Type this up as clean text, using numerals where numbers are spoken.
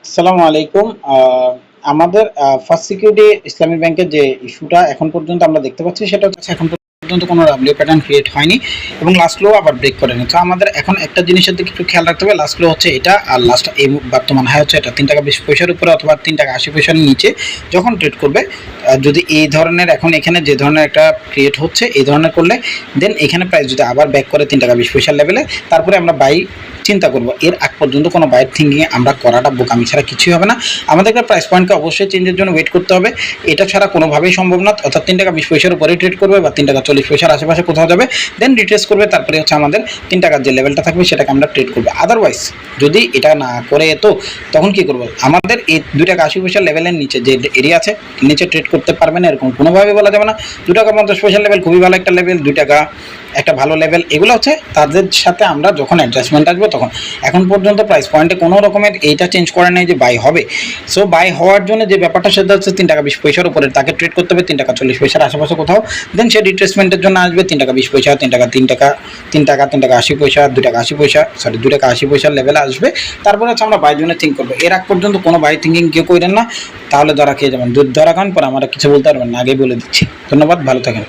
আসসালামু আলাইকুম। আমাদের ফার্স্ট সিকিউরিটি ইসলামী ব্যাংকের যে ইস্যুটা এখন পর্যন্ত আমরা দেখতে পাচ্ছি সেটা হচ্ছে এখন পর্যন্ত কোনো ডাব্লিউ প্যাটার্ন ক্রিয়েট হয়নি এবং লাস্ট লো আবার ব্রেক করেনি। তো আমাদের এখন একটা জিনিসের দিকে একটু খেয়াল রাখতে হবে, লাস্ট লো হচ্ছে এটা, আর লাস্ট এই বর্তমান হাই হচ্ছে এটা 3 টাকা 20 পয়সার উপরে অথবা 3 টাকা 80 পয়সার নিচে যখন ট্রেড করবে, যদি এই ধরনের এখন এখানে যে ধরনের একটা ক্রিয়েট হচ্ছে এই ধরনের করলে দেন এখানে প্রাইস যদি আবার ব্যাক করে 3 টাকা 20 পয়সার লেভেলে, তারপরে আমরা বাই চিন্তা করবো। এর আগ পর্যন্ত কোনো বাইর থিঙ্কিং আমরা করাটা বোকামি ছাড়া কিছুই হবে না। আমাদেরকে প্রাইস পয়েন্টকে অবশ্যই চেঞ্জের জন্য ওয়েট করতে হবে, এটা ছাড়া কোনোভাবেই সম্ভব না। অর্থাৎ 3 টাকা 20 পয়সার উপরে ট্রেড করবে বা 3 টাকা 40 পয়সার আশেপাশে কোথাও যাবে, দেন রিট্রেস করবে, তারপরে হচ্ছে আমাদের 3 টাকার যে লেভেলটা থাকবে সেটাকে আমরা ট্রেড করবো। আদারওয়াইজ যদি এটা না করে তো তখন কি করবো, আমাদের এই 2 টাকা 80 পয়সার লেভেলের নিচে যে এরিয়া আছে নিচে ট্রেড করতে পারবে না এরকম কোনোভাবে বলা যাবে না। 2 টাকা 50 পয়সার লেভেল খুবই ভালো একটা লেভেল, 2 টাকা একটা ভালো লেভেল, এগুলো হচ্ছে তাদের সাথে আমরা যখন অ্যাডজাস্টমেন্ট আসবে তখন। এখন পর্যন্ত প্রাইস পয়েন্টে কোনো রকমের এইটা চেঞ্জ করে নেই যে বাই হবে। সো বাই হওয়ার জন্য যে ব্যাপারটা সেটা হচ্ছে 3 টাকা 20 পয়সার উপরে তাকে ট্রেড করতে হবে 3 টাকা 40 পয়সার আশেপাশে কোথাও, দেন সে রিট্রেসমেন্টের জন্য আসবে 3 টাকা 20 পয়সা, 3 টাকা 2 টাকা 80 পয়সা, সরি 2 টাকা 80 পয়সার লেভেলে আসবে। তারপরে হচ্ছে আমরা বাই জন্য থিঙ্ক করবো। এর আগ পর্যন্ত কোনো বাই থিঙ্কিং কেউ করেন না, তাহলে ধরা খেয়ে যাবেন। ধরা খান পরে আমরা কিছু বলতে পারবেন না, আগেই বলে দিচ্ছি। ধন্যবাদ, ভালো থাকেন।